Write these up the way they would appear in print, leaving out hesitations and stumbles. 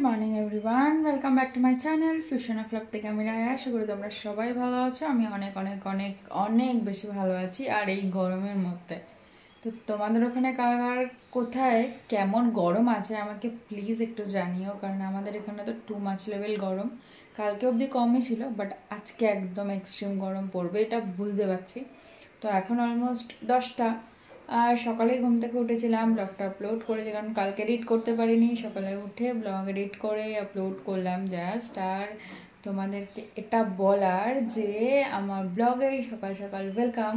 Morning everyone, welcome back to my channel fusion of love থেকে আমি রায়া। আশা করি তোমরা সবাই ভালো আছো। আমি অনেক অনেক অনেক অনেক বেশি ভালো আছি। আর এই গরমের মধ্যে তো তোমাদের ওখানে কার কোথায় কেমন গরম আছে আমাকে প্লিজ একটু জানিও, কারণ আমাদের এখানে তো টু মাচ লেভেল গরম। কালকে অবধি কমই ছিল, বাট আজকে একদম এক্সট্রিম গরম পড়বে এটা বুঝতে পারছি। তো এখন অলমোস্ট 10টা, আর সকালে ঘুম থেকে উঠেছিলাম, ব্লগটা আপলোড করেছি কারণ কালকে এডিট করতে পারিনি। সকালে উঠে ব্লগ এডিট করে আপলোড করলাম জাস্ট। আর তোমাদেরকে এটা বলার যে আমার ব্লগে সকাল সকাল ওয়েলকাম।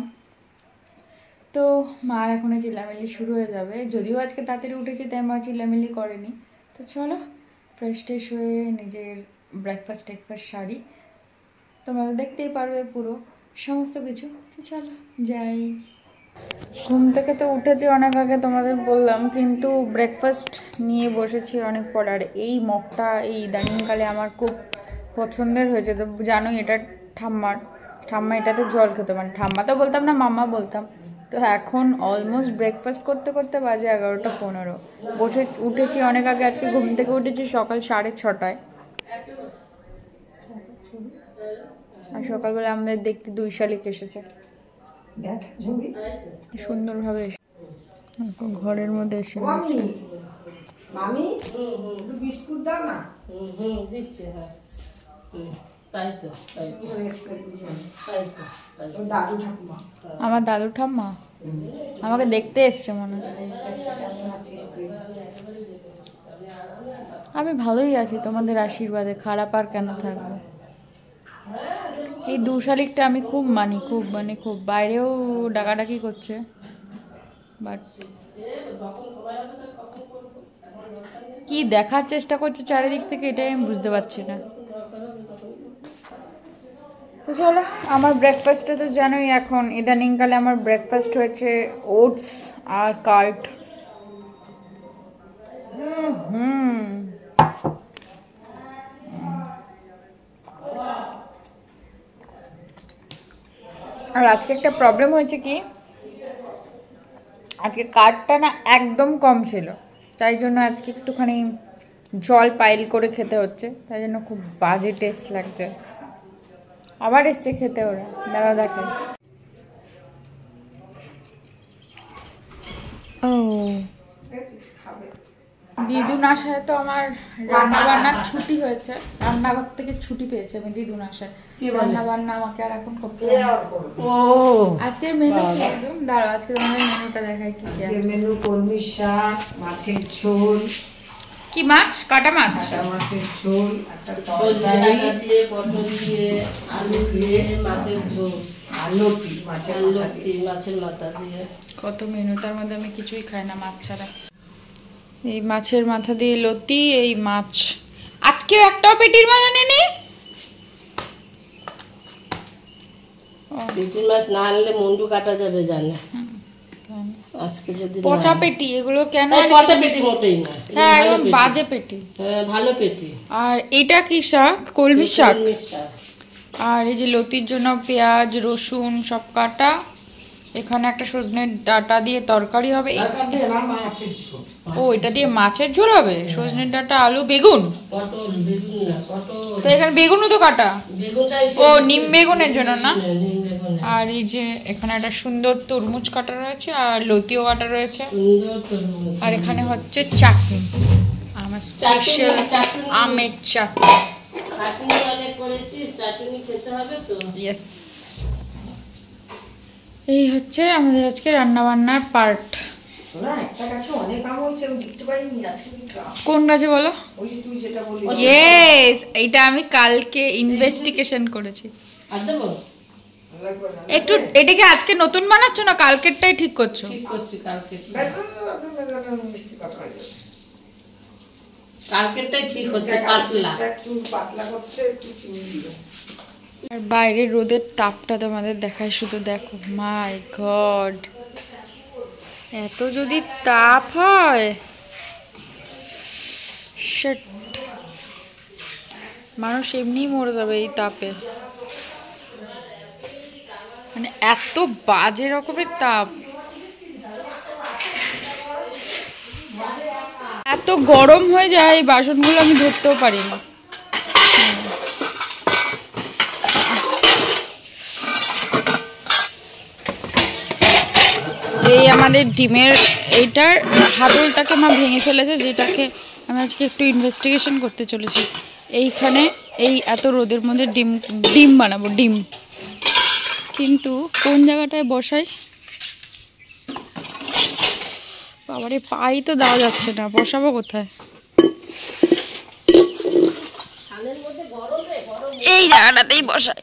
তো মার এখনই চিল্লামিল্লি শুরু হয়ে যাবে, যদিও আজকে তাড়াতাড়ি উঠেছি তাই মা চিল্লামিল্লি করেনি। তো চলো ফ্রেশ ট্রেশ হয়ে নিজের ব্রেকফাস্ট সারি, তোমরা দেখতেই পারবে পুরো সমস্ত কিছু। তো চলো যাই। ঘুম থেকে তো উঠেছি অনেক আগে তোমাদের বললাম, কিন্তু ব্রেকফাস্ট নিয়ে বসেছি অনেক পর। আর এই মগটা এই ইদানিংকালে আমার খুব পছন্দের হয়েছে। তো জানোই এটা ঠাম্মা এটাতে জল খেতে, মানে ঠাম্মা তো বলতাম না, মাম্মা বলতাম। তো এখন অলমোস্ট ব্রেকফাস্ট করতে করতে বাজে 11টা 15। উঠেছি অনেক আগে, আজকে ঘুম থেকে উঠেছি সকাল 6:30টায়। আর সকালবেলা আমাদের দেখতে 2 শালিক এসেছে, সুন্দরভাবে ঘরের মধ্যে এসে গেছে। মামি বিস্কুট দাও না। দিচ্ছে, হ্যাঁ তাই তো দাদু ঠাকুমা, আমার দাদু ঠাম্মা আমাকে দেখতে এসছে মনে হয়। আমি ভালোই আছি তোমাদের আশীর্বাদে, খারাপ আর কেন থাকবো। এই 2 শালিকটা আমি খুব মানি, খুব বাইরেও ডাকাডাকি করছে, বাট কি দেখার চেষ্টা করছে চারিদিক থেকে এটাই আমি বুঝতে পারছি না। তো চলো, আমার ব্রেকফাস্টে তো জানোই এখন ইদানিংকালে আমার ব্রেকফাস্ট হয়েছে ওটস আর কার্ড। আর আজকে একটা প্রবলেম হয়েছে কি, আজকে কার্ডটা না একদম কম ছিল, তাই জন্য আজকে একটুখানি জল পাইল করে খেতে হচ্ছে, তাই জন্য খুব বাজে টেস্ট লাগছে। আবার এসছে খেতে ওরা, দাঁড়া দেখে। ও দিদুন আসায় তো আমার রান্না বান্নার ছুটি হয়েছে, রান্নাঘর থেকে ছুটি পেয়েছে আমি দিদুন আসায়। রান্না বান্না আমাকে আর এখন করতে হবে। আজকের মেনু কি একদম দাঁড়াও, আজকে তোমাদের মেনুটা দেখাই কি কি আছে। মেনু কলমি শাক, মাছের ঝোল। কি মাছ? কাটা মাছ। মাছের ঝোল, একটা তরকারি দিয়ে, পটল দিয়ে, আলু দিয়ে মাছের ঝোল, আর লতি মাছের মাথা দিয়ে। কত মেনু, তার মধ্যে আমি কিছুই খাই না মাছ ছাড়া। এই মাছের মাথা দিয়ে লতি, এই মাছ। আজকেও একটাও পেটির মাছ আনেনি। পেটির মাছ না আনলে মুন্ডু কাটা যাবে জানে। আজকে যদি পচা পেটি এগুলো কেন? পচা পেটি মোটেই না, হ্যাঁ একদম বাজে পেটি। হ্যাঁ ভালো পেটি। আর এটা কি শাক? কলমি শাক। আর এই যে লতির জন্য পেঁয়াজ রসুন সব কাটা। এখানে একটা সজনের ডাঁটা দিয়ে তরকারি হবে। ও এটা দিয়ে মাছের ঝোল হবে, সজনের ডাঁটা আলু বেগুন। তো এখানে বেগুনও তো কাটা, ও নিম বেগুনের জন্য না। আর এই যে এখানে একটা সুন্দর তরমুজ কাটা রয়েছে, আর লতিও কাটা রয়েছে। আর এখানে হচ্ছে চাটনি, আমার স্পেশাল আমের চাটনি। ইয়েস, এই হচ্ছে আমাদের আজকে রান্না বান্নার পার্ট। কোন গাছে বলো? ইয়েস, এইটা আমি কালকে ইনভেস্টিগেশন করেছি। একটু এটাকে আজকে নতুন বানাচ্ছ না, কালকেরটাই ঠিক করছো? কালকেরটাই ঠিক হচ্ছে, পাতলা করছে, একটু চিনি দিও। আর বাইরের রোদের তাপটা তোমাদের দেখায়, শুধু দেখো। মাই গড, এত যদি তাপ হয়, শিট, মানুষ এমনিই মরে যাবে এই তাপে। মানে এত বাজে রকমের তাপ, এত গরম হয়ে যায় এই বাসনগুলো আমি ধরতেও পারি না। এই আমাদের ডিমের এইটার হাতলটাকে মা ভেঙে ফেলেছে, যেটাকে আমি আজকে একটু ইনভেস্টিগেশন করতে চলেছি। এইখানে এই এত রোদের মধ্যে ডিম বানাবো, ডিম, কিন্তু কোন জায়গাটায় বসাই বাবারে, পাই তো দেওয়া যাচ্ছে না, বসাবো কোথায়? এই জায়গাটাতেই বসাই।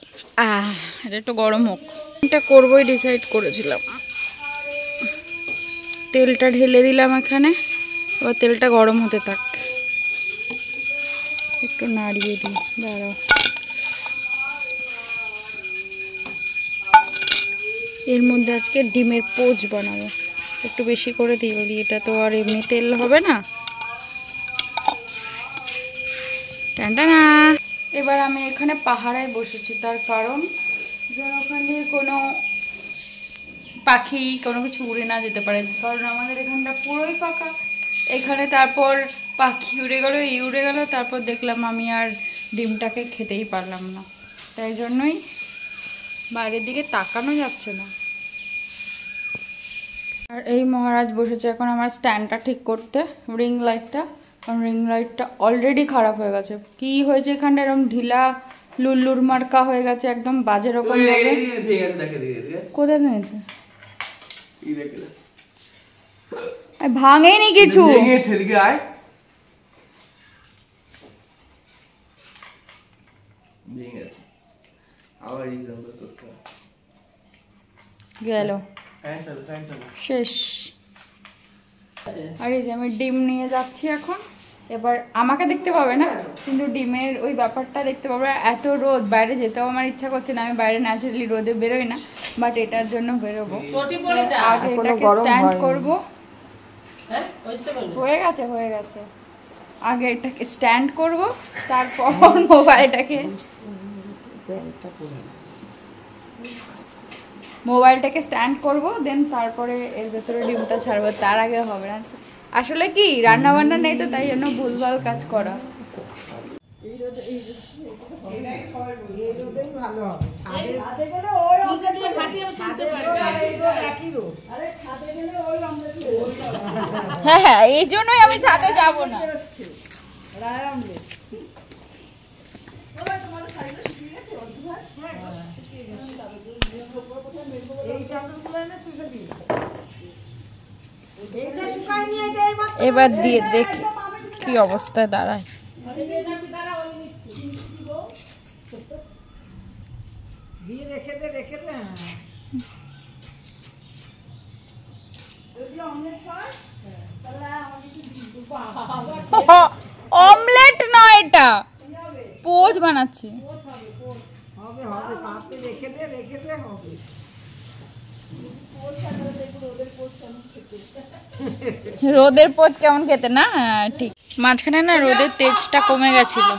এটা একটু গরম হোক, এটা করবোই ডিসাইড করেছিলাম। তেলটা ঢেলে দিলাম এখানে, এবার তেলটা গরম হতে থাক, একটু নাড়িয়ে দিই, দাঁড়াও। এর মধ্যে আজকে ডিমের পোচ বানাবো, একটু বেশি করে তেল দিই, এটা তো আর এমনি তেল হবে না। টানটানা। এবার আমি এখানে পাহাড়ায় বসেছি, তার কারণ যেন ওখানে কোনো পাখি কোনো কিছু উড়ে না যেতে পারে, কারণ আমাদের এখানটা পুরোই ফাঁকা। এখানে তারপর পাখি উড়ে গেল, এই উড়ে গেল, তারপর দেখলাম আমি আর ডিমটাকে খেতেই পারলাম না, তাই জন্যই বাইরের দিকে তাকানো যাচ্ছে না। আর এই মহারাজ বসেছে এখন আমার স্ট্যান্ডটা ঠিক করতে, রিং লাইটটা, কারণ রিং লাইটটা অলরেডি খারাপ হয়ে গেছে। কি হয়েছে এখানটা এরকম ঢিলা লুল্লুর মার্কা হয়ে গেছে, একদম বাজে রকম ভাবে। কোথায় ভেঙেছে? ভাঙেনি কিছু, গেল শেষ। আর এই যে আমি ডিম নিয়ে যাচ্ছি এখন, এবার আমাকে দেখতে পাবে না, কিন্তু ডিমের ওই ব্যাপারটা দেখতে পাবে। এত রোদ, বাইরে যেতেও আমার ইচ্ছা করছে না, আমি বাইরে ন্যাচারালি রোদে বেরোই না, বাট এটার জন্য বেরোবো। আগে এটাকে স্ট্যান্ড করবো, হয়ে গেছে হয়ে গেছে, আগে এটাকে স্ট্যান্ড করবো, তারপর মোবাইলটাকে স্ট্যান্ড করবো, দেন তারপরে এর ভেতরে ডিমটা ছাড়বো, তার আগে হবে না। আসলে কি রান্না বান্না নেই তো, তাই জন্য ভুলভাল কাজ করা। হ্যাঁ হ্যাঁ, এই জন্যই আমি ছাদে যাবো না। এবার দিয়ে দেখি কি অবস্থায় দাঁড়ায়। অমলেট নয়, এটা পোচ বানাচ্ছি। রোদের পোচ কেমন খেতে না, ঠিক মাঝখানে না রোদের তেজটা কমে গেছিল,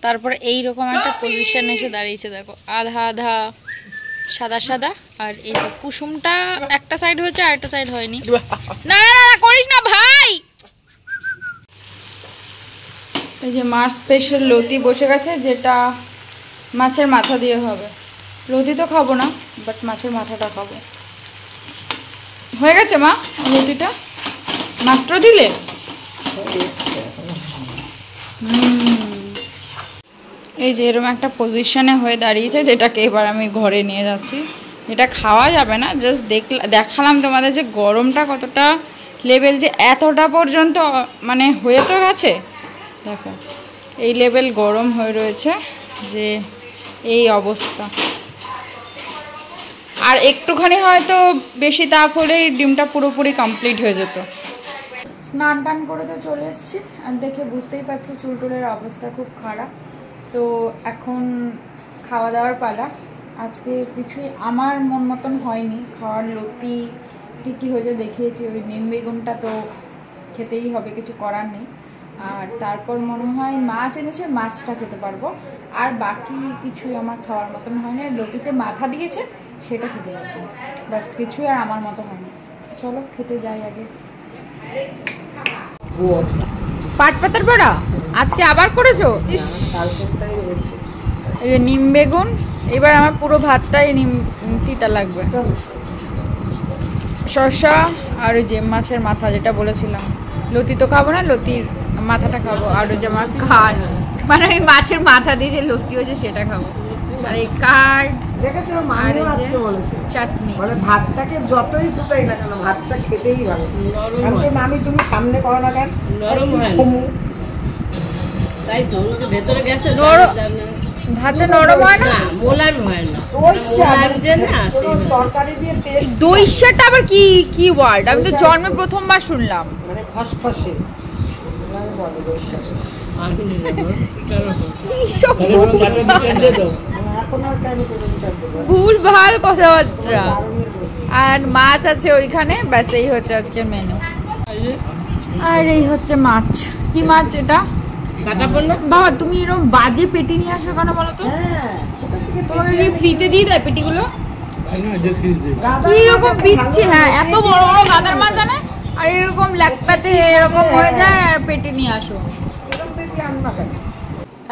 তারপরে এইরকম একটা পজিশন এসে দাঁড়িয়েছে, দেখো আধা আধা সাদা সাদা, আর এই যে কুসুমটা একটা সাইড হয়েছে আর একটা সাইড হয়নি। না না না করিস না ভাই। এই যে মাছ স্পেশাল লতি বসে গেছে, যেটা মাছের মাথা দিয়ে হবে। লতি তো খাবো না, বাট মাছের মাথাটা খাবো। হয়ে গেছে মা লতিটা, মাত্র দিলে। এই যে এরকম একটা পজিশনে হয়ে দাঁড়িয়েছে, যেটাকে এবার আমি ঘরে নিয়ে যাচ্ছি। এটা খাওয়া যাবে না, জাস্ট দেখালাম তোমাদের যে গরমটা কতটা লেভেল, যে এতটা পর্যন্ত মানে হয়ে তো গেছে। দেখো এই লেভেল গরম হয়ে রয়েছে, যে এই অবস্থা। আর একটুখানি হয়তো বেশি তাপ হলেই ডিমটা পুরোপুরি কমপ্লিট হয়ে যেত। স্নান টান করে তো চলে এসেছি, আর দেখে বুঝতেই পারছি চুলটুলের অবস্থা খুব খারাপ। তো এখন খাওয়া দাওয়ার পালা। আজকে কিছুই আমার মন মতন হয়নি খাওয়ার, লতি ঠিকই হয়েছে দেখিয়েছি, ওই নিম বেগুনটা তো খেতেই হবে, কিছু করার নেই। আর তারপর মনে হয় মাছ এনেছে, মাছটা খেতে পারবো, আর বাকি কিছুই আমার খাওয়ার মতন হয়নি। লতিতে মাথা দিয়েছে, সেটা খেতে পারবো, ব্যাস কিছুই আর আমার মতো হয়নি। চলো খেতে যাই আগে। পাট পাতার বড়া আজকে আবার করেছো? ইস, কাল সপ্তাহে রয়েছে। এই যে নিম বেগুন, এবার আমার পুরো ভাতটাই নিম তিতা লাগবে। শসা আর ওই যে মাছের মাথা যেটা বলেছিলাম, লতি তো খাবো না, লতির মাথাটা খাবো। আর ওই যে আমার কাঠ, মানে আমি মাছের মাথা দিয়ে যে লতি হয়েছে সেটা খাবো। আর এই কাঠ দেখেছো, মামিও আজকে বলেছে চাটনি, বলে ভাতটাকে যতই ফুটাই না কেন ভাতটা খেতেই ভালো। নরম কারণ কি হয়। মামি তুমি সামনে করো না কেন? নরম হয় না। কমু। তাই তো ওগুলো ভেতরে গেছে ভাতটা নরম হয় না, না, মোলায়েম হয় না। দইশা, মোলায়েম যে না, কোনো সেই তরকারি দিয়ে টেস্ট দইশাটা আবার কি কি ওয়ার্ড? আমি তো জন্মে প্রথমবার শুনলাম। মানে খসখসে মানে বলে দইশা। আসেনি না গো, পিঠার উপর। কি সব এখন আর কেন করে চাটবো? ভুল ভাল কথাবার্তা। দারুণই বসছে। আর মাছ আছে ওইখানে, ব্যাস এই হচ্ছে আজকের মেনু। আর এই হচ্ছে মাছ। কি মাছ এটা? কাটা পড়লো? বাবা তুমি এরকম বাজে পেটি নিয়ে আসো কেন বলো তো? হ্যাঁ, ওখান থেকে তোমাকে কি ফ্রিতে দিয়ে দেয় পেটিগুলো? গাদা কি রকম মাছ পিচ্ছি, ভালো হ্যাঁ লাগে। এত বড় বড় গাদার মাছ আনে আর এরকম ল্যাকপাতে এরকম হয়ে যায়, আর পেটি নিয়ে আসো। এরকম পেটি আনো না কেন?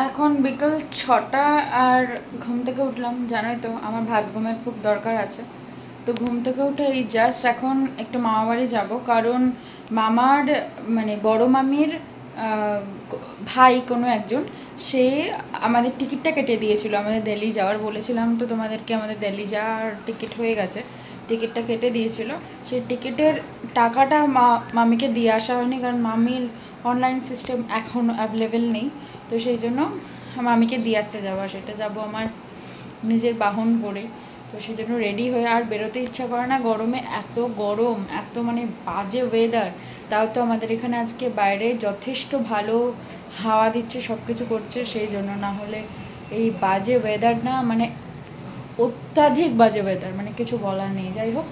এখন বিকেল 6টা আর ঘুম থেকে উঠলাম। জানোই তো আমার ভাত ঘুমের খুব দরকার আছে। তো ঘুম থেকে উঠে এই জাস্ট এখন একটু মামাবাড়ি যাব, কারণ মামার মানে বড় মামির ভাই কোনো একজন, সে আমাদের টিকিটটা কেটে দিয়েছিল আমাদের দিল্লি যাওয়ার। বলেছিলাম তো তোমাদেরকে আমাদের দিল্লি যাওয়ার টিকিট হয়ে গেছে, টিকিটটা কেটে দিয়েছিল। সেই টিকিটের টাকাটা মামিকে দিয়ে আসা হয়নি, কারণ মামির অনলাইন সিস্টেম এখন অ্যাভেলেবেল নেই। তো সেই জন্য মামিকে দিয়ে আসতে যাবো, সেটা যাব আমার নিজের বাহন করে। তো সেই জন্য রেডি হয়ে আর বেরোতে ইচ্ছা করে না গরমে, এত গরম, এত মানে বাজে ওয়েদার। তাও তো আমাদের এখানে আজকে বাইরে যথেষ্ট ভালো হাওয়া দিচ্ছে, সব কিছু করছে, সেই জন্য। না হলে এই বাজে ওয়েদার না, মানে অত্যাধিক বাজে ওয়েদার, মানে কিছু বলার নেই। যাই হোক,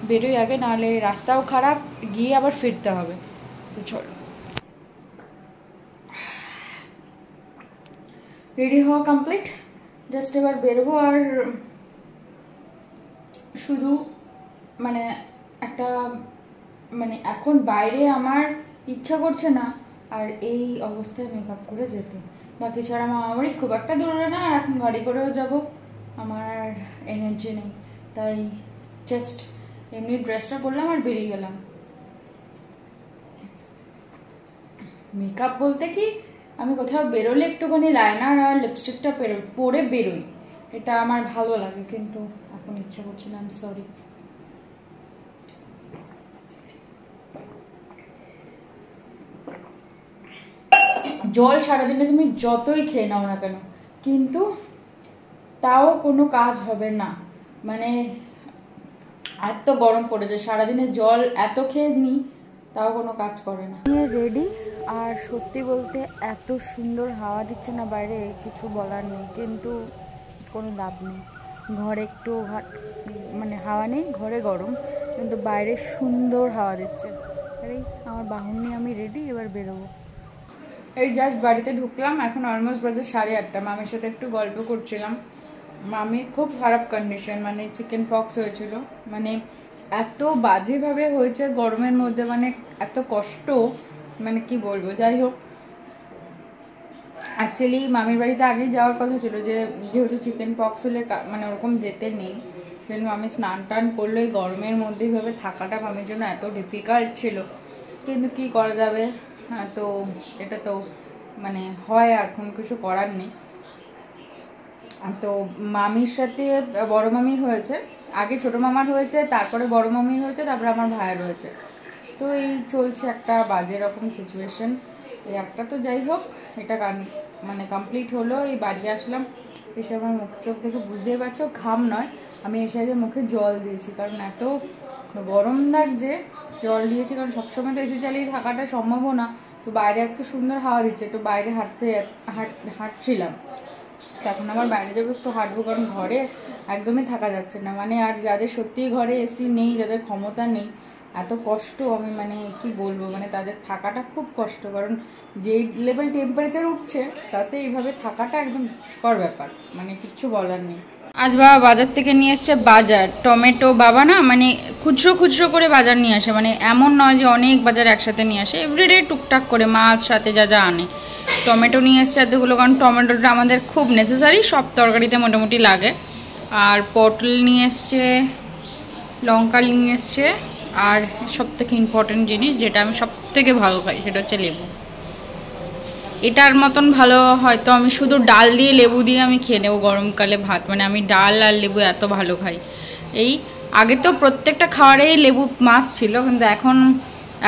বেরোই আগে, নাহলে রাস্তাও খারাপ, গিয়ে আবার ফিরতে হবে। তো চলো, রেডি হওয়া কমপ্লিট, জাস্ট এবার বেরোবো। আর শুধু মানে একটা মানে এখন বাইরে আমার ইচ্ছা করছে না আর এই অবস্থায় মেকআপ করে যেতে। বাকি ছাড়া আমার বাড়ি খুব একটা দূরে না, আর এখন গাড়ি করেও যাব, আমার আর এনার্জি নেই। তাই জাস্ট এমনি ড্রেসটা করলাম আর বেরিয়ে গেলাম। মেকআপ বলতে কি, আমি কোথাও বেরোলে একটুখানি লাইনার আর লিপস্টিকটা পরে বেরোই, এটা আমার ভালো লাগে, কিন্তু এখন ইচ্ছা করছে না, আই এম সরি। জল সারাদিনে তুমি যতই খেয়ে নাও না কেন, কিন্তু তাও কোনো কাজ হবে না। মানে এত গরম পড়েছে, সারাদিনে জল এত খেয়ে নিই তাও কোনো কাজ করে না। রেডি, আর সত্যি বলতে এত সুন্দর হাওয়া দিচ্ছে না বাইরে, কিছু বলার নেই, কিন্তু কোনো লাভ নেই। ঘরে একটু মানে হাওয়া নেই, ঘরে গরম, কিন্তু বাইরে সুন্দর হাওয়া দিচ্ছে। আরে আমার বাহন নিয়ে আমি রেডি, এবার বেরোবো। এই জাস্ট বাড়িতে ঢুকলাম, এখন অলমোস্ট বাজে 8:30। মামির সাথে একটু গল্প করছিলাম। মামির খুব খারাপ কন্ডিশন, মানে চিকেন পক্স হয়েছিল, মানে এত বাজেভাবে হয়েছে গরমের মধ্যে, মানে এত কষ্ট, মানে কি বলবো। যাই হোক, অ্যাকচুয়ালি মামির বাড়িতে আগেই যাওয়ার কথা ছিল, যে যেহেতু চিকেন পক্স হলে মানে ওরকম যেতে নেই, সেজন্য মামি স্নান টান করলো। এই গরমের মধ্যে এইভাবে থাকাটা মামির জন্য এত ডিফিকাল্ট ছিল, কিন্তু কি করা যাবে। হ্যাঁ, তো এটা তো মানে হয়, আর কোনো কিছু করার নেই। তো মামির সাথে বড় মামির হয়েছে, আগে ছোট মামার হয়েছে, তারপরে বড় মামির হয়েছে, তারপরে আমার ভাইয়ের হয়েছে। তো এই চলছে একটা বাজে রকম সিচুয়েশন। এই একটা তো যাই হোক, এটা মানে কমপ্লিট হলো। এই বাড়ি আসলাম, এসে আমার মুখ চোখ দেখে বুঝতেই পারছো ঘাম নয়, আমি এসে আগে মুখে জল দিয়েছি, কারণ এত গরম লাগছে, জল দিয়েছি। কারণ সবসময় তো এসে চালিয়ে থাকাটা সম্ভবও না। তো বাইরে আজকে সুন্দর হাওয়া দিচ্ছে, তো বাইরে হাঁটছিলাম। এখন আমার বাইরে যাবো, একটু হাঁটবো, কারণ ঘরে একদমই থাকা যাচ্ছে না। মানে আর যাদের সত্যিই ঘরে এসি নেই, যাদের ক্ষমতা নেই, এত কষ্ট, আমি মানে কি বলবো, মানে তাদের থাকাটা খুব কষ্ট। কারণ যেই লেভেল টেম্পারেচার উঠছে, তাতে এইভাবে থাকাটা একদম দুষ্কর ব্যাপার, মানে কিচ্ছু বলার নেই। আজ বাবা বাজার থেকে নিয়ে এসছে বাজার টমেটো। বাবা না মানে খুচরো খুচরো করে বাজার নিয়ে আসে, মানে এমন নয় যে অনেক বাজার একসাথে নিয়ে আসে, এভরিডে টুকটাক করে মাছ সাথে যা যা আনে। টমেটো নিয়ে এসছে এতগুলো, কারণ টমেটোটা আমাদের খুব নেসেসারি, সব তরকারিতে মোটামুটি লাগে। আর পটল নিয়ে এসছে, লঙ্কা নিয়ে এসছে, আর সবথেকে ইম্পর্টেন্ট জিনিস যেটা আমি সবথেকে ভালো খাই সেটা হচ্ছে লেবু। এটার মতন ভালো হয়তো আমি শুধু ডাল দিয়ে লেবু দিয়ে আমি খেয়ে নেবো গরমকালে ভাত, মানে আমি ডাল আর লেবু এত ভালো খাই। এই আগে তো প্রত্যেকটা খাবারেই লেবু মাছ ছিল, কিন্তু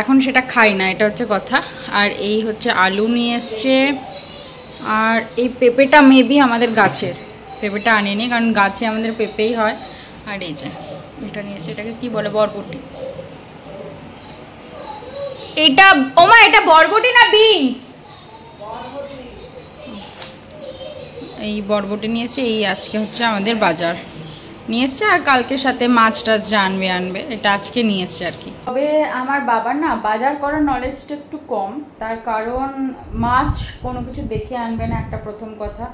এখন সেটা খাই না, এটা হচ্ছে কথা। আর এই হচ্ছে আলু নিয়ে এসছে, আর এই পেঁপেটা মেবি আমাদের গাছের, পেঁপেটা আনিনি কারণ গাছে আমাদের পেঁপেই হয়। আর এই যে এটা নিয়ে এসছে, এটাকে কি বলে, বরবটি। এটা ওমা এটা বরবটি না বিনস? এই বরবটি নিয়ে এসে, এই আজকে হচ্ছে আমাদের বাজার নিয়ে এসছে। আর কালকে সাথে মাছ টাছ যা আনবে এটা আজকে নিয়ে এসছে আর কি। তবে আমার বাবার না বাজার করার নলেজটা একটু কম, তার কারণ মাছ কোনো কিছু দেখে আনবে না, একটা প্রথম কথা।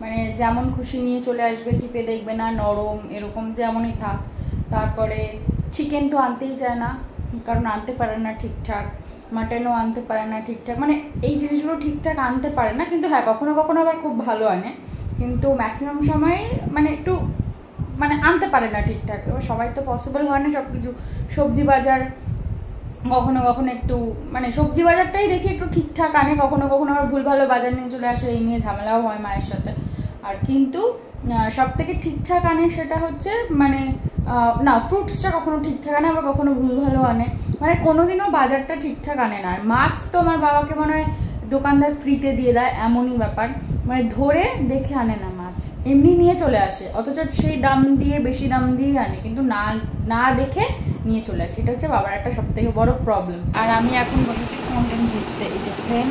মানে যেমন খুশি নিয়ে চলে আসবে, টিপে দেখবে না, নরম এরকম যেমনই থাক। তারপরে চিকেন তো আনতেই চায় না, কারণ আনতে পারে না ঠিকঠাক। মাটনও আনতে পারে না ঠিকঠাক, মানে এই জিনিসগুলো ঠিকঠাক আনতে পারে না। কিন্তু হ্যাঁ কখনো কখনো আবার খুব ভালো আনে, কিন্তু ম্যাক্সিমাম সময় মানে একটু মানে আনতে পারে না ঠিকঠাক। এবার সবাই তো পসিবল হয় না সব কিছু। সবজি বাজার কখনো কখনো একটু মানে সবজি বাজারটাই দেখি একটু ঠিকঠাক আনে, কখনো কখনো আবার ভুল ভালো বাজার নিয়ে চলে আসে, এই নিয়ে ঝামেলাও হয় মায়ের সাথে। আর কিন্তু সব থেকে ঠিকঠাক আনে সেটা হচ্ছে মানে না, ফ্রুটসটা কখনো ঠিকঠাক আনে, আবার কখনো ভুল ভালো আনে, মানে কোনোদিনও বাজারটা ঠিকঠাক আনে না। আর মাছ তো আমার বাবাকে মনে হয় দোকানদার ফ্রিতে দিয়ে দেয়, এমনই ব্যাপার, মানে ধরে দেখে আনে না মাছ, এমনি নিয়ে চলে আসে। অথচ সেই দাম দিয়ে বেশি দাম দিয়ে আনে, কিন্তু না দেখে নিয়ে চলে আসে। এটা হচ্ছে বাবার একটা সব থেকে বড় প্রবলেম। আর আমি এখন বসেছি কন্টেন্ট লিখতে, এই যে ফ্রেম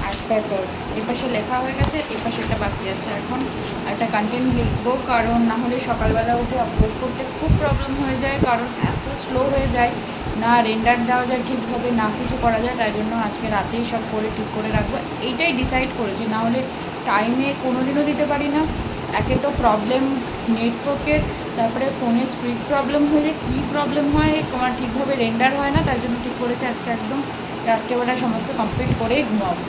আর পেপার, এই পাশে লেখা হয়ে গেছে, এই পাশে একটা বাকি আছে। এখন একটা কন্টেন্ট লিখবো, কারণ না হলে সকালবেলা উঠে আপলোড করতে খুব প্রবলেম হয়ে যায়, কারণ এত স্লো হয়ে যায়, না রেন্ডার দেওয়া যায় ঠিকভাবে, না কিছু করা যায়। তাই জন্য আজকে রাতেই সব করে ঠিক করে রাখবো, এইটাই ডিসাইড করেছি। না হলে টাইমে কোনোদিনও দিতে পারি না। একে তো প্রবলেম নেটওয়ার্কের, তারপরে ফোনের স্পিড প্রবলেম হয়ে যায়, কী প্রবলেম হয় তোমার ঠিকভাবে রেন্ডার হয় না। তার জন্য ঠিক করেছে আজকে একদম রাত্রেবেলা সমস্ত কমপ্লিট করেই ঘুমাবো।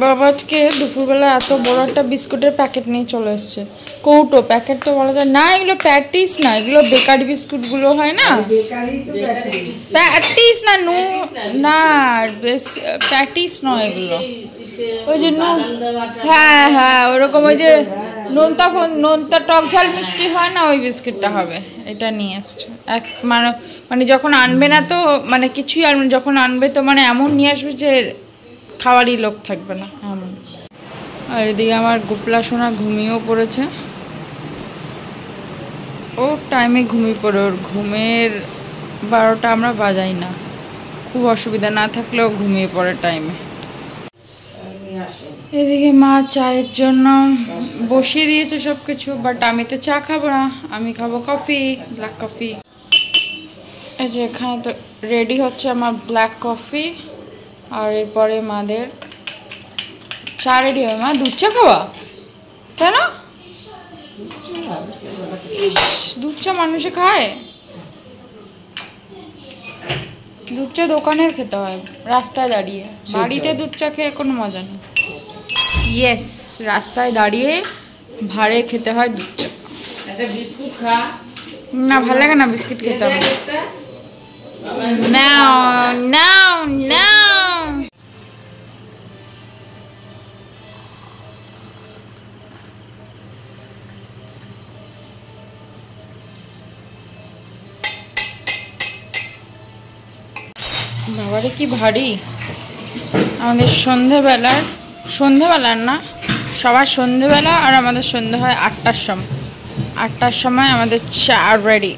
বাবা আজকে দুপুরবেলা এত বড় একটা বিস্কুটের প্যাকেট নিয়ে চলে এসছে, কৌটো প্যাকেট তো বলা যায় না, এগুলো প্যাটিস না, এগুলো বেকারি বিস্কুটগুলো হয় না, প্যাটিস না, না বেশ প্যাটিস নয় এগুলো, ওই যে হ্যাঁ হ্যাঁ ওরকম, ওই যে নোনতা টক ঝাল মিষ্টি হয় না, ওই বিস্কিটটা হবে। এটা নিয়ে এসছে এক মানে যখন আনবে না তো মানে কিছুই আনবে, যখন আনবে তো মানে এমন নিয়ে আসবে যে খাওয়ারই লোক থাকবে না এমন। আর এদিকে আমার গোপলা সোনা ঘুমিয়েও পড়েছে, ও টাইমে ঘুমিয়ে পড়ে, ওর ঘুমের 12টা আমরা বাজাই না, খুব অসুবিধা না থাকলেও ঘুমিয়ে পড়ে টাইমে। এদিকে মা চায়ের জন্য বসিয়ে দিয়েছে সব কিছু, বাট আমি তো চা খাবো না, আমি খাবো কফি, ব্ল্যাক কফি। এই যে এখানে তো রেডি হচ্ছে আমার ব্ল্যাক কফি, আর এরপরে মাদের চা রেডি হবে। মা দুধ চা খাওয়া কেন? ইস, দুধ চা মানুষে খায়? দুধ চা দোকানের খেতে হয়, রাস্তায় দাঁড়িয়ে, বাড়িতে দুধ চা খেয়ে কোনো মজা নেই। ইয়েস, রাস্তায় দাঁড়িয়ে ভাড়ে খেতে হয় দুধ চা। না ভালো লাগে না বিস্কিট খেতে হবে। নাও নাও নাও, বাবারে কি ভারী। আমাদের সন্ধেবেলার না, সবার সন্ধেবেলা, আর আমাদের সন্ধে হয় 8টার সময়। 8টার সময় আমাদের চা রেডি।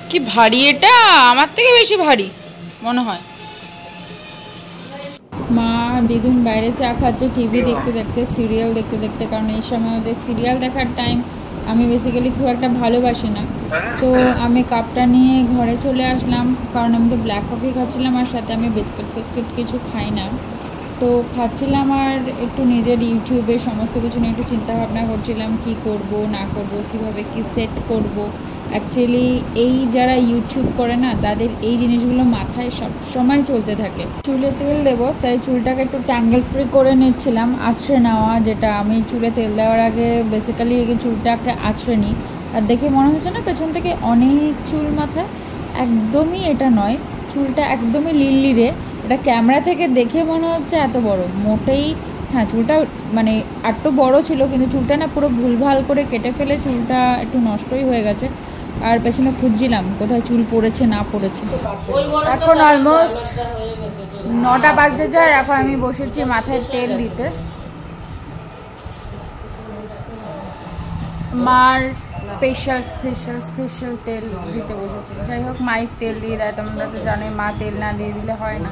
কি ভারী এটা, আমার থেকে বেশি ভারী মনে হয়। মা দিদুন বাইরে চা খাচ্ছে টিভি দেখতে দেখতে, সিরিয়াল দেখতে দেখতে, কারণ এই সময় ওদের সিরিয়াল দেখার টাইম। আমি বেসিক্যালি খুব একটা ভালোবাসি না, তো আমি কাপটা নিয়ে ঘরে চলে আসলাম, কারণ আমি তো ব্ল্যাক কফি খাচ্ছিলাম, আর সাথে আমি বিস্কুট ফিস্কুট কিছু খাই না। তো খাচ্ছিলাম আর একটু নিজের ইউটিউবে সমস্ত কিছু নিয়ে একটু চিন্তা ভাবনা করছিলাম কি করব না করব, কিভাবে কি সেট করব। অ্যাকচুয়ালি এই যারা ইউটিউব করে না তাদের এই জিনিসগুলো মাথায় সব সময় চলতে থাকে। চুলে তেল দেবো, তাই চুলটাকে একটু ট্যাঙ্গেল ফ্রি করে নিচ্ছিলাম, আছড়ে নেওয়া, যেটা আমি চুলে তেল দেওয়ার আগে বেসিক্যালি চুলটাকে আছড়ে নিই। আর দেখে মনে হচ্ছে না পেছন থেকে অনেক চুল মাথায়, একদমই এটা নয়, চুলটা একদমই লিললিরে। এটা ক্যামেরা থেকে দেখে মনে হচ্ছে এত বড়, মোটেই হ্যাঁ চুলটা মানে একটু বড় ছিল, কিন্তু চুলটা না পুরো ভুলভাল করে কেটে ফেলে চুলটা একটু নষ্টই হয়ে গেছে। আর পেছনে খুঁজছিলাম কোথায় চুল পড়েছে না পড়েছে। এখন অলমোস্ট 9টা বাজতে যায়, এখন আমি বসেছি মাথায় তেল দিতে। মার স্পেশাল তেল দিতে বসেছি। যাই হোক, মাই তেল দিয়ে দেয়, তোমরা তো জানোই মা তেল না দিয়ে দিলে হয় না।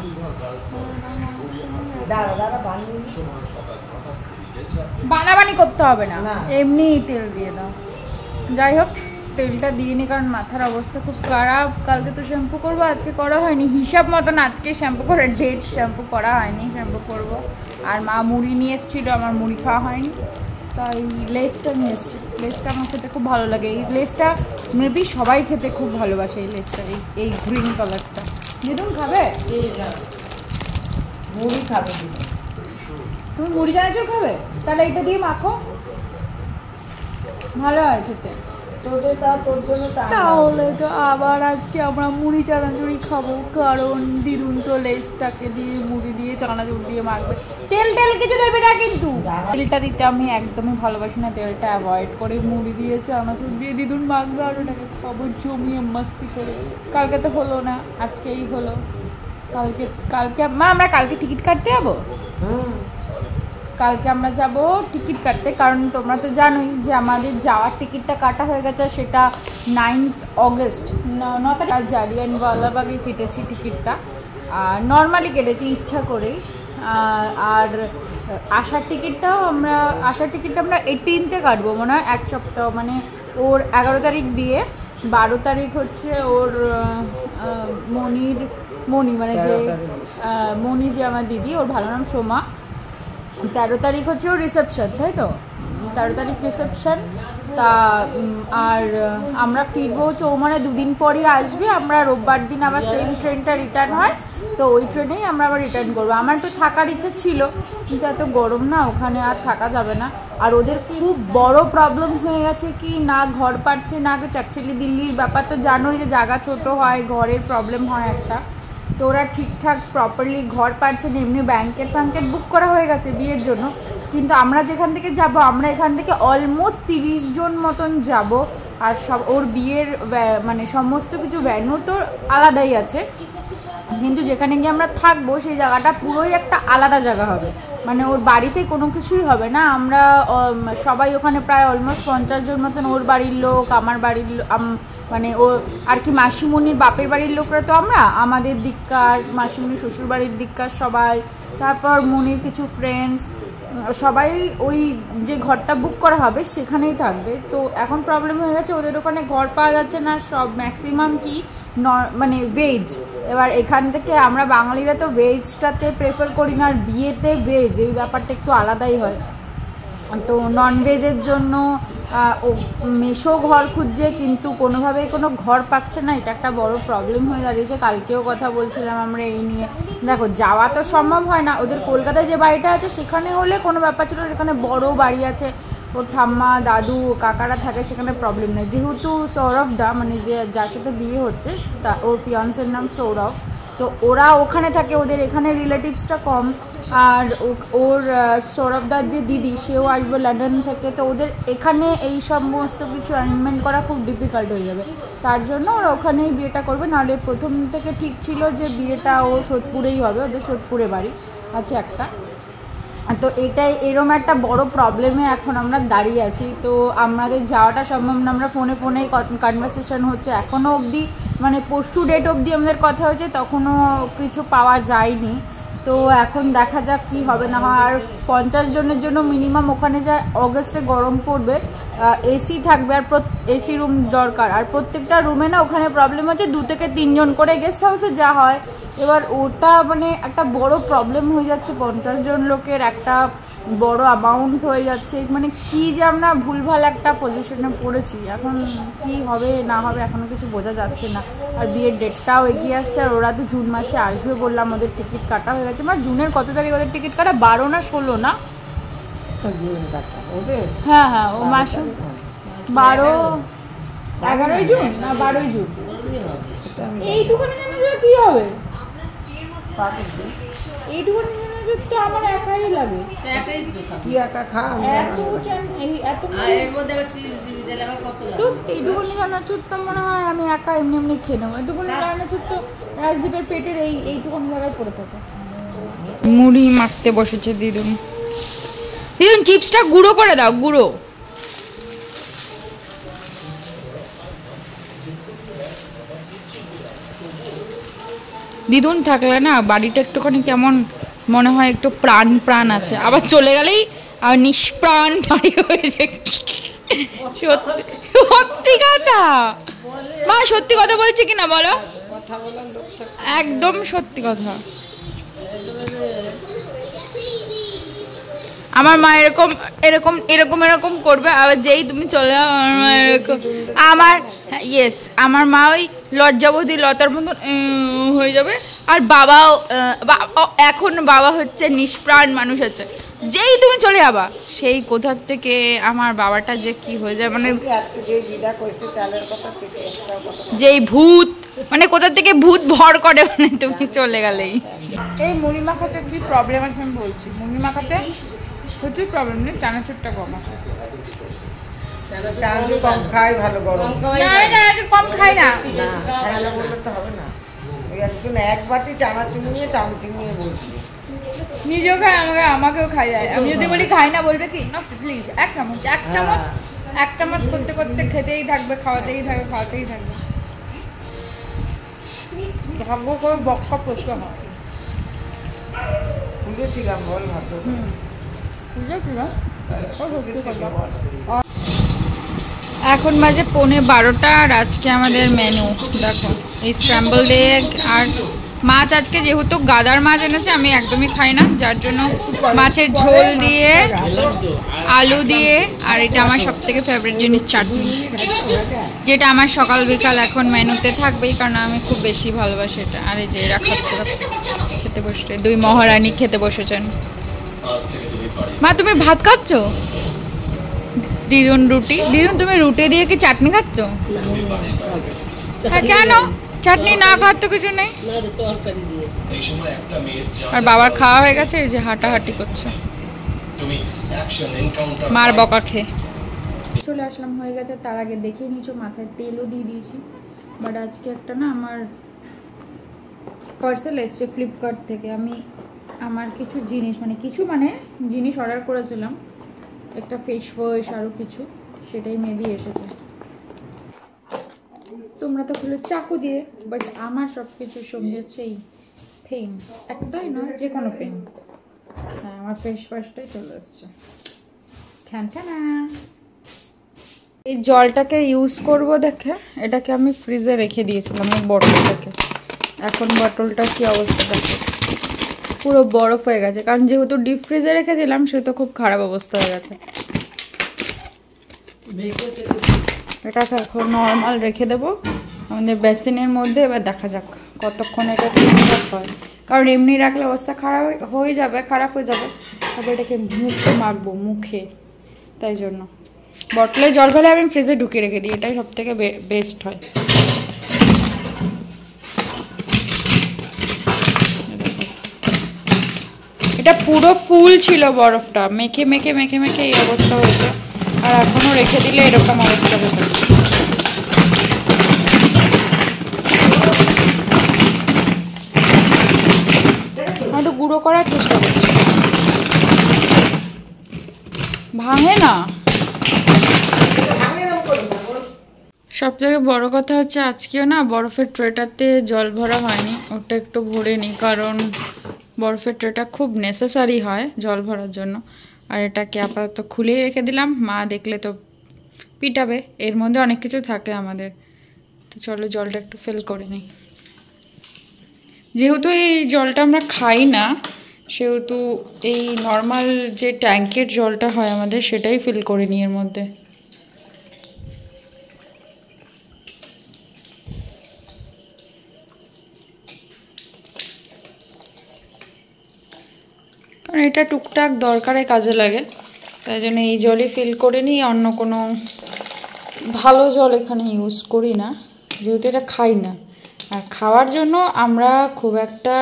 বানাবানি করতে হবে না, এমনি তেল দিয়ে দাও। যাই হোক, তেলটা দিয়ে নি, কারণ মাথার অবস্থা খুব খারাপ। কালকে তো শ্যাম্পু করবো, আজকে করা হয়নি, হিসাব মতন আজকে শ্যাম্পু করে ডেট, শ্যাম্পু করা হয়নি, শ্যাম্পু করবো। আর মা মুড়ি নিয়ে এসেছিলো, আমার মুড়ি খাওয়া হয়নি, তাই লেসটা নিয়ে এসেছি। লেসটা আমার খেতে খুব ভালো লাগে, এই লেসটা মেবি সবাই খেতে খুব ভালোবাসে। এই লেসটা, এই গ্রিন কালারটা। দিদুন খাবে? মুড়ি খাবে, তুমি মুড়ি চানাচুর খাবে? তাহলে এটা দিয়ে মাখো, ভালো হয় খেতে। তাহলে তো আবার আজকে আমরা মুড়ি চানাচুরি খাবো, কারণ দিদুন তো লেসটাকে দিয়ে মুড়ি দিয়ে চানাচুর দিয়ে মাখবে। তেল কিছু দেবে না কিন্তু। তেলটা দিতে আমি একদমই ভালোবাসি না, তেলটা অ্যাভয়েড করে মুড়ি দিয়ে চানাচুর দিয়ে দিদুন মাখবে, আর ওটাকে খাবো জমিয়ে মাস্তি করে। কালকে তো হলো না, আজকেই হলো। কালকে মা আমরা কালকে টিকিট কাটতে যাবো। কালকে আমরা যাব টিকিট কাটতে, কারণ তোমরা তো জানোই যে আমাদের যাওয়ার টিকিটটা কাটা হয়ে গেছে, সেটা 9 অগস্ট 9 তারিখ জালিয়ানওয়ালাবাগে কেটেছি টিকিটটা। নর্মালি কেটেছি ইচ্ছা করেই। আর আসার টিকিটটা আমরা 18তে কাটবো মনে হয়, এক সপ্তাহ, মানে ওর 11 তারিখ দিয়ে 12 তারিখ হচ্ছে ওর মণি মানে যে মণি যে আমার দিদি, ওর ভালো নাম সোমা। 13 তারিখ হচ্ছে ওর রিসেপশন, তাই তো? 13 তারিখ রিসেপশন। তা আর আমরা ফিরবো চৌমানে 2 দিন পরই আসবে। আমরা রোববার দিন আবার সেম ট্রেনটা রিটার্ন হয়, তো ওই ট্রেনেই আমরা আবার রিটার্ন করবো। আমার একটু থাকার ইচ্ছা ছিল, কিন্তু এত গরম না, ওখানে আর থাকা যাবে না। আর ওদের খুব বড় প্রবলেম হয়ে গেছে কি না, ঘর পাচ্ছে না কিছু। অ্যাকচুয়ালি দিল্লির ব্যাপার তো জানোই যে জায়গা ছোট হয়, ঘরের প্রবলেম হয় একটা। তো ওরা ঠিকঠাক প্রপারলি ঘর পাচ্ছে না। এমনি ব্যাঙ্কেট বুক করা হয়ে গেছে বিয়ের জন্য, কিন্তু আমরা যেখান থেকে যাব, আমরা এখান থেকে অলমোস্ট 30 জন মতন যাব। আর সব ওর বিয়ের মানে সমস্ত কিছু ভ্যানও তো আলাদাই আছে, কিন্তু যেখানে গিয়ে আমরা থাকবো সেই জায়গাটা পুরোই একটা আলাদা জায়গা হবে। মানে ওর বাড়িতে কোনো কিছুই হবে না। আমরা সবাই ওখানে প্রায় অলমোস্ট 50 জন মতন, ওর বাড়ির লোক, আমার বাড়ির মানে ও আর কি মাসিমণির বাপের বাড়ির লোকরা তো আমরা, আমাদের দিককার মাসিমণির শ্বশুর বাড়ির দিককার সবাই, তারপর মনির কিছু ফ্রেন্ডস, সবাই ওই যে ঘরটা বুক করা হবে সেখানেই থাকবে। তো এখন প্রবলেম হয়ে গেছে, ওদের ওখানে ঘর পাওয়া যাচ্ছে না, সব ম্যাক্সিমাম কি মানে ভেজ। এবার এখান থেকে আমরা বাঙালিরা তো ভেজটাতে প্রেফার করি না, আর বিয়েতে ভেজ এই ব্যাপারটা একটু আলাদাই হয়। তো ননভেজের জন্য মেশো ঘর খুঁজছে, কিন্তু কোনোভাবেই কোনো ঘর পাচ্ছে না। এটা একটা বড় প্রবলেম হয়ে দাঁড়িয়েছে। কালকেও কথা বলছিলাম আমরা এই নিয়ে। দেখো, যাওয়া তো সম্ভব হয় না। ওদের কলকাতায় যে বাড়িটা আছে সেখানে হলে কোনো ব্যাপার ছিল, সেখানে বড় বাড়ি আছে, ওর ঠাম্মা দাদু কাকারা থাকে, সেখানে প্রবলেম নেই। যেহেতু সৌরভ দা মানে যে যার সাথে বিয়ে হচ্ছে, তা ওর ফিয়ান্সের নাম সৌরভ, তো ওরা ওখানে থাকে, ওদের এখানে রিলেটিভসটা কম। আর ওর সৌরভদার যে দিদি, সেও আসবে লন্ডন থেকে, তো ওদের এখানে এই সমস্ত কিছু অ্যারেঞ্জমেন্ট করা খুব ডিফিকাল্ট হয়ে যাবে। তার জন্য ওরা ওখানেই বিয়েটা করবে। নাহলে প্রথম থেকে ঠিক ছিল যে বিয়েটা ও সোদপুরেই হবে, ওদের সোদপুরে বাড়ি আছে একটা। তো এটাই এরম একটা বড় প্রবলেমে এখন আমরা দাঁড়িয়ে আছি। তো আমাদের যাওয়াটা সম্ভব না। আমরা ফোনেই কনভারসেশন হচ্ছে এখনও অবধি, মানে পরশু ডেট অবধি আমাদের কথা হয়েছে, তখনও কিছু পাওয়া যায়নি। তো এখন দেখা যাক কি হবে না হয়। আর 50 জনের জন্য মিনিমাম ওখানে যায়, অগস্টে গরম পড়বে, এসি থাকবে। আর এসি রুম দরকার। আর প্রত্যেকটা রুমে না ওখানে প্রবলেম হচ্ছে 2 থেকে 3 জন করে গেস্ট হাউসে যা হয়, এবার ওটা মানে একটা বড় প্রবলেম হয়ে যাচ্ছে। 50 জন লোকের একটা বড় অ্যামাউন্ট হয়ে যাচ্ছে, মানে কি যে আমরা ভুলভাল একটা পজিশনে পড়েছি। এখন কি হবে না হবে এখনও কিছু বোঝা যাচ্ছে না। আর বিয়ের ডেটটাও এগিয়ে আসছে, আর ওরা তো জুন মাসে আসবে বললাম, ওদের টিকিট কাটা হয়ে গেছে। মানে জুনের কত তারিখ ওদের টিকিট কাটা? 12 না 16 না? হ্যাঁ হ্যাঁ, ও মাসে 11ই জুন না 12ই জুন, এইটুকুনি জানা কি হবে? এইটুকুনি জানা তো আমার একাই লাগে। কি একা খা তো এইটুকুনি জানাচুর তো মনে হয় আমি একা এমনি এমনি খেয়ে নেবো। এইটুকুনি জানাচুর তো রাজদীপের পেটের এইটুকুনি জায়গায় পড়ে থাকে। মুড়ি মাখতে বসেছে দিদুন। দিদুন চিপসটা গুঁড়ো করে দাও, গুঁড়ো। দিদুন থাকলে না বাড়িটা একটুখানি কেমন মনে হয়, একটু প্রাণ প্রাণ আছে। আবার চলে গেলেই আর নিষ্প্রাণ বাড়ি হয়েছে। সত্যি কথা মা, সত্যি কথা বলছি কিনা বলো? একদম সত্যি কথা। আমার মা এরকম এরকম এরকম এরকম করবে, আবার যেই তুমি চলে যাও আমার মা এরকম। আমার ইয়েস, আমার মা ওই লজ্জাবতী লতার মতন হয়ে যাবে। আর বাবাও এখন বাবা হচ্ছে নিষ্প্রাণ মানুষ আছে, যেই তুমি চলে যাবা সেই কোথার থেকে আমার বাবাটা যে কি হয়ে যায়, মানে যেই ভূত, মানে কোথা থেকে ভূত ভর করে, মানে তুমি চলে গেলেই। এই মুড়ি মাখাতে কি প্রবলেম আছে আমি বলছি। মুড়ি মাখাতে প্রচুর প্রবলেম নেই, চানাচুরটা কম আছে। কম খাই ভালো, গরম কম খাই না, এক বাটি চানাচুর নিয়ে চামচিং নিয়ে বলছি। নিজেও খাই, আমাকেও খাই যায়। আমি যদি বলি খাই না, বলবে কি না প্লিজ এক চামচ এক চামচ এক চামচ করতে করতে খেতেই থাকবে, খাওয়াতেই থাকবে, খাওয়াতেই থাকবে। ভাগ্য করে বক্কা প্রশ্ন হয়। বুঝেছিলাম, বল ভাগ্য বুঝেছিলাম। এখন বাজে 11:15 আর আজকে আমাদের মেনু দেখো, এই স্ক্র্যাম্বলড এগ আর মাছ। আজকে যেহেতু গাদার মাছ এনেছে, আমি একদমই খাই না, যার জন্য মাছের ঝোল দিয়ে আলু দিয়ে, আর এটা আমার সব থেকে ফেভারিট জিনিস চাটনি, যেটা আমার সকাল বিকাল এখন মেনুতে থাকবেই, কারণ আমি খুব বেশি ভালোবাসি এটা। আর এই যে এরা খাচ্ছে, খেতে বসে 2 মহারানী খেতে বসেছেন। মা তুমি ভাত খাচ্ছ? দিদুন রুটি। দিদুন তুমি রুটি দিয়ে কি চাটনি খাচ্ছ? হ্যাঁ, কেন? চাটনি না খাওয়ার তো কিছু নেই। আর বাবার খাওয়া হয়ে গেছে, এই যে হাঁটাহাঁটি করছে মার বকা খেয়ে। চলে আসলাম, হয়ে গেছে। তার আগে দেখে নিয়েছো মাথায় তেলও দিয়ে দিয়েছি। বাট আজকে একটা না আমার পার্সেল এসছে ফ্লিপকার্ট থেকে। আমি আমার কিছু জিনিস জিনিস অর্ডার করেছিলাম, একটা ফেস ওয়াশ আরও কিছু, সেটাই মেবি এসেছে। তোমরা তো খুলে চাকু দিয়ে, বাট আমার সব কিছুর সঙ্গে হচ্ছে এই পেন, একটাই নয়, যে কোনো পেন। হ্যাঁ, আমার ফেস ওয়াশটাই চলে এসছে। এই জলটাকে ইউজ করব দেখে এটাকে আমি ফ্রিজে রেখে দিয়েছিলাম, এই বটলটাকে। এখন বটলটা কি অবস্থা দেখো, পুরো বরফ হয়ে গেছে, কারণ যেহেতু ডিপ ফ্রিজে রেখেছিলাম সেহেতু খুব খারাপ অবস্থা হয়ে গেছে। এটাকে এখন নর্মাল রেখে দেবো আমাদের বেসিনের মধ্যে। এবার দেখা যাক কতক্ষণ এটা ঠিকঠাক হয়, কারণ এমনি রাখলে অবস্থা খারাপ হয়ে যাবে। তারপর এটাকে মুখে মাখবো, মুখে, তাই জন্য বটলে জল ফেলে আমি ফ্রিজে ঢুকিয়ে রেখে দিই, এটাই সব থেকে বেস্ট হয়। এটা পুরো ফুল ছিল বরফটা, মেখে মেখে মেখে মেখে এই অবস্থা হয়েছে। আর এখনো রেখে দিলে এরকম অবস্থা হতো। একটু গুঁড়ো করার চেষ্টা করছি, ভাঙে না। সব থেকে বড় কথা হচ্ছে আজকেও না বরফের ট্রেটাতে জল ভরা হয়নি, ওটা একটু ভরে নিই, কারণ বরফের ট্রেটা খুব নেসেসারি হয় জল ভরার জন্য। আর এটাকে আপাতত খুলেই রেখে দিলাম, মা দেখলে তো পিটাবে, এর মধ্যে অনেক কিছু থাকে আমাদের। তো চলো জলটা একটু ফিল করে নিই। যেহেতু এই জলটা আমরা খাই না, সেহেতু এই নর্মাল যে ট্যাঙ্কের জলটা হয় আমাদের, সেটাই ফিল করে নিই এর মধ্যে। কারণ এটা টুকটাক দরকারে কাজে লাগে, তাই জন্য এই জলই ফিল করে নিই। অন্য কোনো ভালো জল এখানে ইউজ করি না, যেহেতু এটা খাই না। আর খাওয়ার জন্য আমরা খুব একটা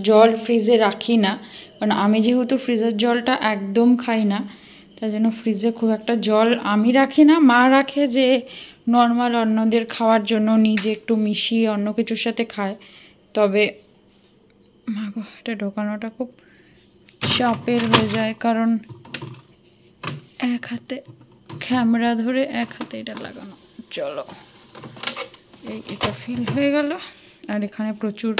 জল ফ্রিজে রাখি না, কারণ আমি যেহেতু ফ্রিজের জলটা একদম খাই না, তাই জন্য ফ্রিজে খুব একটা জল আমি রাখি না। মা রাখে, যে নর্মাল অন্যদের খাওয়ার জন্য নিজে একটু মিশিয়ে অন্য কিছুর সাথে খায়। তবে মাগো, এটা ঢোকানোটা খুব চাপের হয়ে যায়, কারণ এক হাতে ক্যামেরা ধরে এক হাতে এটা লাগানো। চলো, এটা ফিল হয়ে গেল। আর এখানে প্রচুর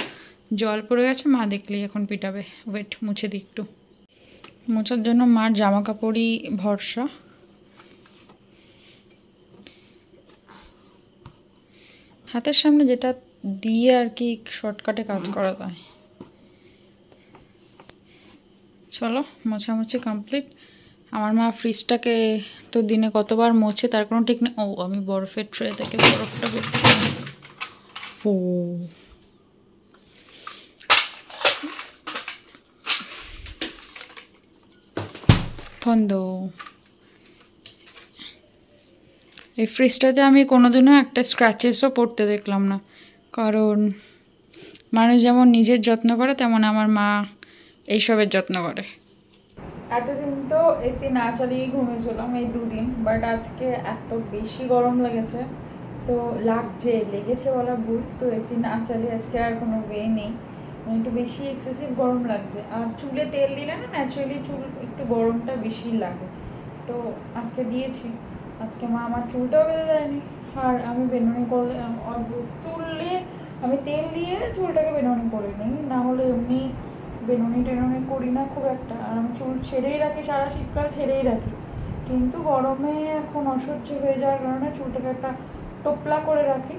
জল পড়ে গেছে, মা দেখলেই এখন পিটাবে। ওয়েট, মুছে দিই একটু। মোছার জন্য মার জামা কাপড়ই ভরসা। হাতের সামনে যেটা দিয়ে আর কি শর্টকাটে কাজ করা যায়। চলো, মোছামুছি কমপ্লিট। আমার মা ফ্রিজটাকে তো দিনে কতবার মোছে তার কোনো ঠিক নেই। ও, আমি বরফের ট্রে থেকে বরফটা বের করলাম। বন্ধ। এই ফ্রিজটাতে আমি কোনোদিনও একটা স্ক্র্যাচেসও পড়তে দেখলাম না, কারণ মানুষ যেমন নিজের যত্ন করে, তেমন আমার মা এইসবের যত্ন করে। এতদিন তো এসি না চালিয়ে ঘুমিয়েছিলাম, এই 2 দিন। বাট আজকে এত বেশি গরম লেগেছে, তো লেগেছে বলা ভুল। তো এসি না চালিয়ে আজকে আর কোনো ওয়ে নেই, একটু বেশি এক্সেসিভ গরম লাগছে। আর চুলে তেল দিলে না, ন্যাচারালি চুল একটু গরমটা বেশি লাগে। তো আজকে দিয়েছি। আজকে মা আমার চুলটাও বেঁধে দেয়নি, আর আমি বেনুনি করলে চুলে আমি তেল দিয়ে চুলটাকে বেনুনি করে নিই, না হলে এমনি বেনুনি টেনুনি করি না খুব একটা। আর আমি চুল ছেড়েই রাখি, সারা শীতকাল ছেড়েই রাখি, কিন্তু গরমে এখন অসহ্য হয়ে যাওয়ার কারণে চুলটাকে একটা টোপলা করে রাখি।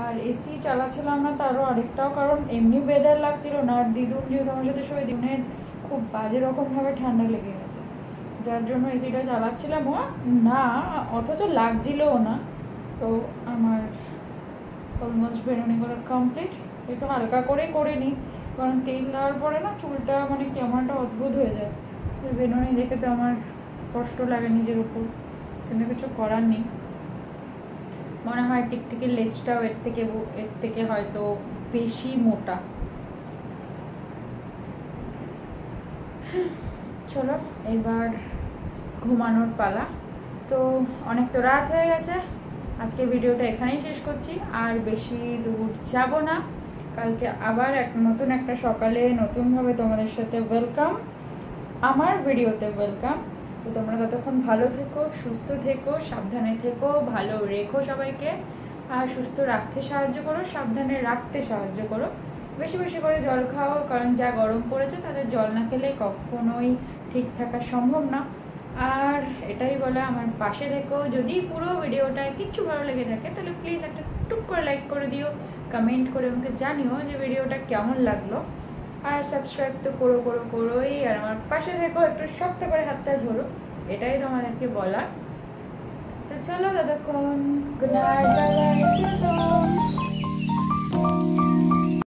আর এসি চালাচ্ছিলাম না, তারও আরেকটাও কারণ, এমনি ওয়েদার লাগছিল না, আর দিদুন যেহেতু আমার সাথে সবাই, দিদুনের খুব বাজে রকমভাবে ঠান্ডা লেগে গেছে, যার জন্য এসিটা চালাচ্ছিলাম না, অথচ লাগছিলও না। তো আমার অলমোস্ট বেনুনি করা কমপ্লিট। একটু হালকা করেই করে নিই, কারণ তেল দেওয়ার পরে না চুলটা মানে কেমন একটা অদ্ভুত হয়ে যায়। বেনুনি দেখে তো আমার কষ্ট লাগে নিজের উপর, কিন্তু কিছু করার নেই। মনে হয় টিকটিকির লেজটাও এর থেকে হয়তো বেশি মোটা। চলো এবার ঘুমানোর পালা। তো অনেক তো রাত হয়ে গেছে, আজকে ভিডিওটা এখানেই শেষ করছি। আর বেশি দূর যাব না, কালকে আবার নতুন একটা সকালে নতুনভাবে তোমাদের সাথে ওয়েলকাম, আমার ভিডিওতে ওয়েলকাম। তো তোমরা ততক্ষণ ভালো থেকো, সুস্থ থেকো, সাবধানে থেকো, ভালো রেখো সবাইকে, আর সুস্থ রাখতে সাহায্য করো, সাবধানে রাখতে সাহায্য করো। বেশি বেশি করে জল খাও, কারণ যা গরম পড়েছে তাদের জল না খেলে কখনোই ঠিক থাকা সম্ভব না। আর এটাই বলে, আমার পাশে থেকো। যদি পুরো ভিডিওটায় কিচ্ছু ভালো লেগে থাকে, তাহলে প্লিজ একটা টুক করে লাইক করে দিও, কমেন্ট করে আমাকে জানিও যে ভিডিওটা কেমন লাগলো। আর সাবস্ক্রাইব তো করোই, আর আমার পাশে থেকো, একটু শক্ত করে হাতটা ধরো, এটাই তোমাদেরকে বলার। তো চলো ততক্ষণ, good night, bye bye, see you soon.